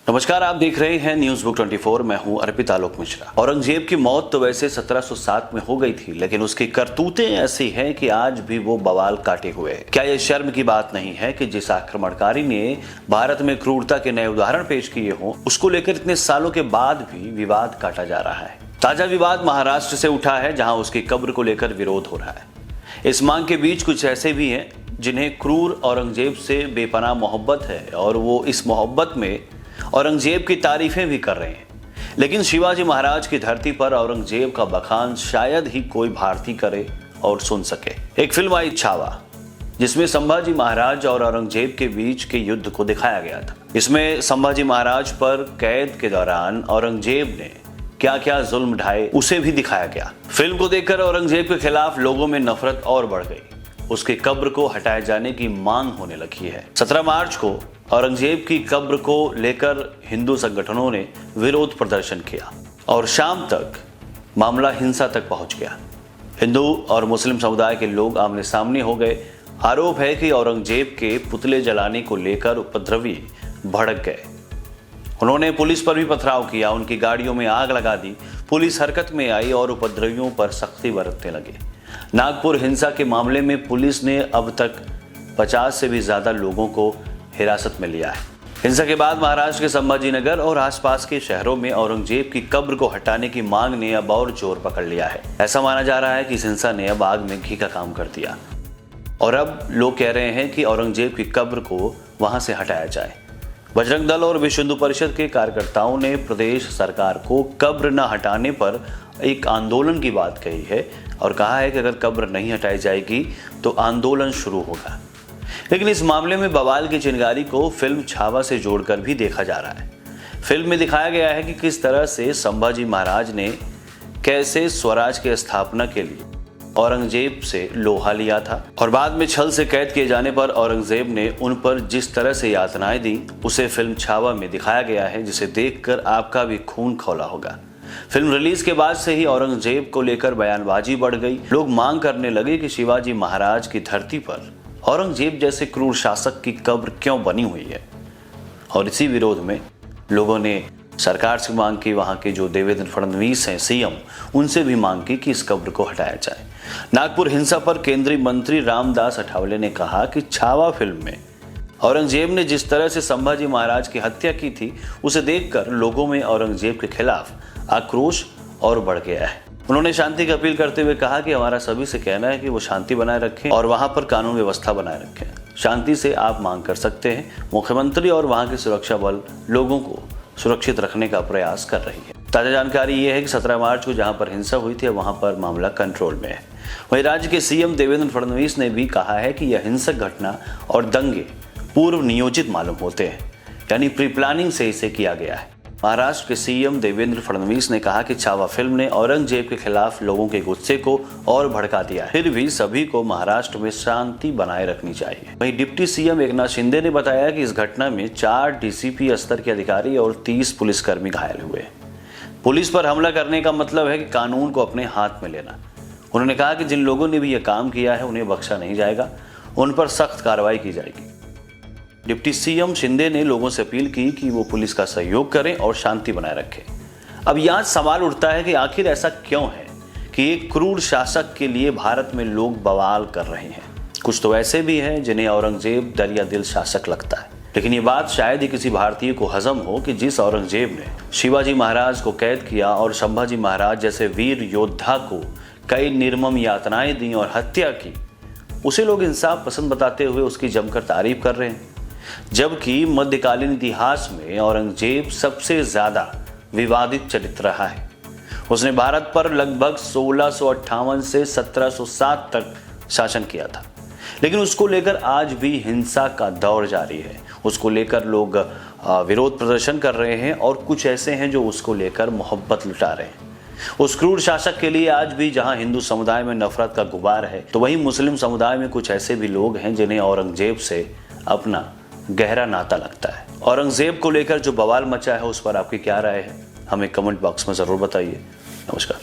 नमस्कार, आप देख रहे हैं न्यूज बुक 24। मैं हूं अर्पित आलोक मिश्रा। औरंगजेब की मौत तो वैसे 1707 में हो गई थी, लेकिन उसकी करतूतें ऐसी हैं कि आज भी वो बवाल काटे हुए है। क्या ये शर्म की बात नहीं है कि जिस आक्रमणकारी ने भारत में क्रूरता के नए उदाहरण पेश किए हों, उसको लेकर इतने सालों के बाद भी विवाद काटा जा रहा है। ताजा विवाद महाराष्ट्र से उठा है, जहां उसकी कब्र को लेकर विरोध हो रहा है। इस मांग के बीच कुछ ऐसे भी हैं जिन्हें क्रूर औरंगजेब से बेपनाह मोहब्बत है और वो इस मोहब्बत में औरंगजेब की तारीफें भी कर रहे हैं। लेकिन शिवाजी महाराज की धरती पर औरंगजेब का बखान शायद ही कोई भारतीय करे और सुन सके। एक फिल्म आई छावा, जिसमें संभाजी महाराज और औरंगजेब के बीच के युद्ध को दिखाया गया था। इसमें संभाजी महाराज पर कैद के दौरान औरंगजेब ने क्या क्या जुल्म ढाए उसे भी दिखाया गया। फिल्म को देखकर औरंगजेब के खिलाफ लोगों में नफरत और बढ़ गई। उसकी कब्र को हटाए जाने की मांग होने लगी है। 17 मार्च को औरंगजेब की कब्र को लेकर हिंदू संगठनों ने विरोध प्रदर्शन किया और शाम तक मामला हिंसा तक पहुंच गया। हिंदू और मुस्लिम समुदाय के लोग आमने सामने हो गए। आरोप है कि औरंगजेब के पुतले जलाने को लेकर उपद्रवी भड़क गए। उन्होंने पुलिस पर भी पथराव किया, उनकी गाड़ियों में आग लगा दी। पुलिस हरकत में आई और उपद्रवियों पर सख्ती बरतने लगे। नागपुर हिंसा के मामले में पुलिस ने अब तक 50 से भी ज्यादा लोगों को हिरासत में लिया है। हिंसा के बाद महाराष्ट्र के संभाजीनगर और आसपास के शहरों में औरंगजेब की कब्र को हटाने की मांग ने अब और जोर पकड़ लिया है। ऐसा माना जा रहा है कि इस हिंसा ने अब आग में घी का काम कर दिया और अब लोग कह रहे हैं कि औरंगजेब की कब्र को वहां से हटाया जाए। बजरंग दल और विश्व हिंदू परिषद के कार्यकर्ताओं ने प्रदेश सरकार को कब्र न हटाने पर एक आंदोलन की बात कही है और कहा है कि अगर कब्र नहीं हटाई जाएगी तो आंदोलन शुरू होगा। लेकिन इस मामले में बवाल की चिंगारी को फिल्म छावा से जोड़कर भी देखा जा रहा है। फिल्म में दिखाया गया है कि किस तरह से संभाजी महाराज ने कैसे स्वराज की स्थापना के लिए औरंगजेब से लोहा लिया था और बाद में छल से कैद किए जाने पर औरंगजेब ने उन पर जिस तरह से यातनाएं दी, उसे फिल्म छावा में दिखाया गया है, जिसे देखकर आपका भी खून खौला होगा। फिल्म रिलीज के बाद से ही औरंगजेब को लेकर बयानबाजी बढ़ गई। लोग मांग करने लगे कि शिवाजी महाराज की धरती पर औरंगजेब जैसे क्रूर शासक की कब्र क्यों बनी हुई है। और इसी विरोध में लोगों ने सरकार से मांग की, वहां के जो देवेंद्र फडणवीस हैं सीएम, उनसे भी मांग की कि इस कब्र को हटाया जाए। नागपुर हिंसा पर केंद्रीय मंत्री रामदास अठावले ने कहा कि छावा फिल्म में औरंगजेब ने जिस तरह से संभाजी महाराज की हत्या की थी, उसे देखकर लोगों में औरंगजेब के खिलाफ आक्रोश और बढ़ गया है। उन्होंने शांति की अपील करते हुए कहा कि हमारा सभी से कहना है कि वो शांति बनाए रखें और वहां पर कानून व्यवस्था बनाए रखें। शांति से आप मांग कर सकते हैं। मुख्यमंत्री और वहां के सुरक्षा बल लोगों को सुरक्षित रखने का प्रयास कर रही है। ताजा जानकारी ये है कि 17 मार्च को जहां पर हिंसा हुई थी, वहां पर मामला कंट्रोल में है। वहीं राज्य के सीएम देवेंद्र फडणवीस ने भी कहा है कि यह हिंसक घटना और दंगे पूर्व नियोजित मालूम होते हैं, यानी प्री प्लानिंग से इसे किया गया है। महाराष्ट्र के सीएम देवेंद्र फडणवीस ने कहा कि छावा फिल्म ने औरंगजेब के खिलाफ लोगों के गुस्से को और भड़का दिया है। फिर भी सभी को महाराष्ट्र में शांति बनाए रखनी चाहिए। वहीं डिप्टी सीएम एकनाथ शिंदे ने बताया कि इस घटना में 4 डीसीपी स्तर के अधिकारी और 30 पुलिसकर्मी घायल हुए। पुलिस पर हमला करने का मतलब है कि कानून को अपने हाथ में लेना। उन्होंने कहा कि जिन लोगों ने भी यह काम किया है उन्हें बख्शा नहीं जाएगा, उन पर सख्त कार्रवाई की जाएगी। डिप्टी सीएम शिंदे ने लोगों से अपील की कि वो पुलिस का सहयोग करें और शांति बनाए रखें। अब यहाँ सवाल उठता है कि आखिर ऐसा क्यों है कि एक क्रूर शासक के लिए भारत में लोग बवाल कर रहे हैं। कुछ तो ऐसे भी हैं जिन्हें औरंगजेब दरिया दिल शासक लगता है, लेकिन ये बात शायद ही किसी भारतीय को हजम हो कि जिस औरंगजेब ने शिवाजी महाराज को कैद किया और संभाजी महाराज जैसे वीर योद्धा को कई निर्मम यातनाएं दी और हत्या की, उसे लोग इंसाफ पसंद बताते हुए उसकी जमकर तारीफ कर रहे हैं। जबकि मध्यकालीन इतिहास में औरंगजेब सबसे ज्यादा विवादित चरित्र रहा है। उसने भारत पर लगभग 1658 से 1707 तक शासन किया था, लेकिन उसको लेकर आज भी हिंसा का दौर जारी है। उसको लेकर लोग विरोध प्रदर्शन कर रहे हैं और कुछ ऐसे हैं जो उसको लेकर मोहब्बत लुटा रहे हैं। उस क्रूर शासक के लिए आज भी जहां हिंदू समुदाय में नफरत का गुबार है, तो वहीं मुस्लिम समुदाय में कुछ ऐसे भी लोग हैं जिन्हें औरंगजेब से अपना गहरा नाता लगता है। औरंगजेब को लेकर जो बवाल मचा है, उस पर आपकी क्या राय है, हमें कमेंट बॉक्स में जरूर बताइए। नमस्कार।